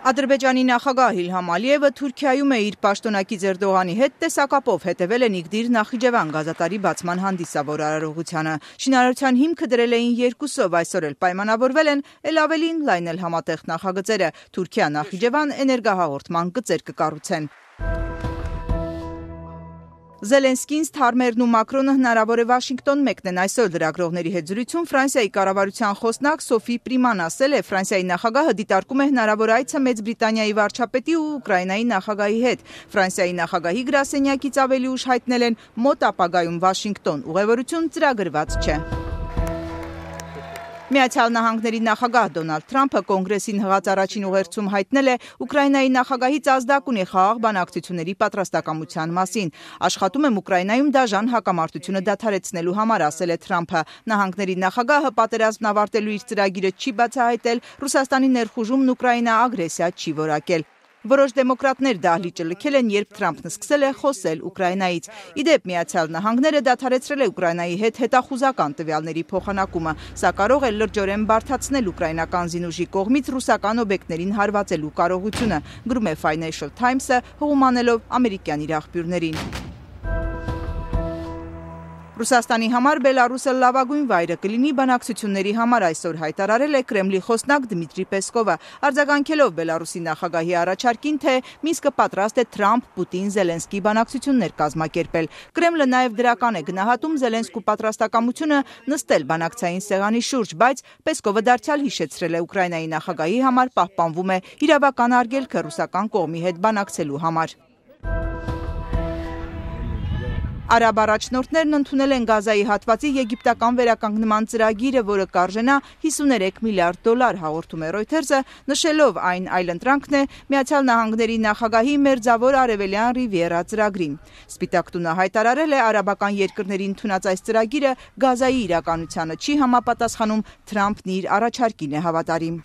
Ադրբեջանի նախագահ Իլհամ Ալիևը Թուրքիայում է իր պաշտոնակից Էրդողանի հետ տեսակապով հետևել են Իգդիր Նախիջևան գազատարի բացման հանդիսավոր արարողությանը։ Շինարարության հիմքը դրել էին երկուսով, այսօր էլ պայմանավորվել են էլ ավելին լայնել համատեղ նախագծերը։ Թուրքիա Նախիջևան էներգահաղորդման գծեր կկառուցեն։ Զելենսկին, Սթարմերն ու Մակրոնը հնարավոր է Վաշինգտոն մեկնեն այսօր լրագրողների հետ զրույցում Ֆրանսիայի կառավարության խոսնակ Սոֆի Պրիման ասել է, Ֆրանսիայի նախագահը դիտարկում է հնարավոր այցը Մեծ Բրիտանիայի վարչապետի ու Ուկրաինայի նախագահի հետ։ Ֆրանսիայի նախագահի գրասենյակից ավելի ուշ հայտնել են մոտ ապագայում Վաշինգտոն ուղևորություն ծրագրված չէ։ Միացյալ Նահանգների նախագահ Դոնալդ Թրամփը կոնգրեսին հղած առաջին ուղերձում հայտնել է Ուկրաինայի նախագահից ազդակ ունի խաղաղ բանակցությունների պատրաստակամության մասին։ Աշխատում եմ Ուկրաինայում դաժան հակամարտությունը դադարեցնելու համար, ասել է Թրամփը։ Նահանգների նախագահը պատերազմն ավարտելու իր ծրագիրը չի բացահայտել, Ռուսաստանի ներխուժումն Ուկրաինա ագրեսիա չի որակել։ Որոշ դեմոկրատներ դահլիճը լքել են, երբ Թրամփն սկսել է խոսել Ուկրաինայից։ Իդեպ Միացյալ Նահանգները դադարեցրել է Ուկրաինայի հետ հետախուզական տվյալների փոխանակումը, սա կարող է լրջորեն բարդացնել ուկրաինական զինուժի կողմից ռուսական օբյեկտներին հարվածելու կարողությունը, գրում է Financial Times-ը, հողմանելով ամերիկյան իր աղբյուրներին։ Ռուսաստանի համար Բելարուսը լավագույն վայրը կլինի բանակցությունների համար, այսօր հայտարարել է Կրեմլի խոսնակ Դմիտրի Պեսկովը, արձագանքելով Բելարուսի նախագահի առաջարկին, թե Մինսկը պատրաստ է Թրամփ-Պուտին-Զելենսկի բանակցություններ կազմակերպել։ Կրեմլը նաև դրական է գնահատում Զելենսկու պատրաստակամությունը նստել բանակցային սեղանի շուրջ, բայց Պեսկովը դարձյալ հիշեցրել է Ուկրաինայի նախագահի համար պահպանվում է իրավական արգելքը ռուսական կողմի հետ բանակցելու համար։ Արաբ առաջնորդներն ընդունել են Գազայի հատվածի եգիպտական վերականգնման ծրագիրը, որը կարժենա $53 միլիարդ, հաղորդում է Reuters-ը, նշելով այն այլընտրանքն է Միացյալ Նահանգների նախագահի Մերձավոր Արևելյան Ռիվիերա ծրագրին։ Սպիտակ տունը հայտարարել է, արաբական երկրների ընդունած այս ծրագիրը Գազայի իրականությանը չի համապատասխանում, Թրամփն իր առաջարկին է հավատարիմ։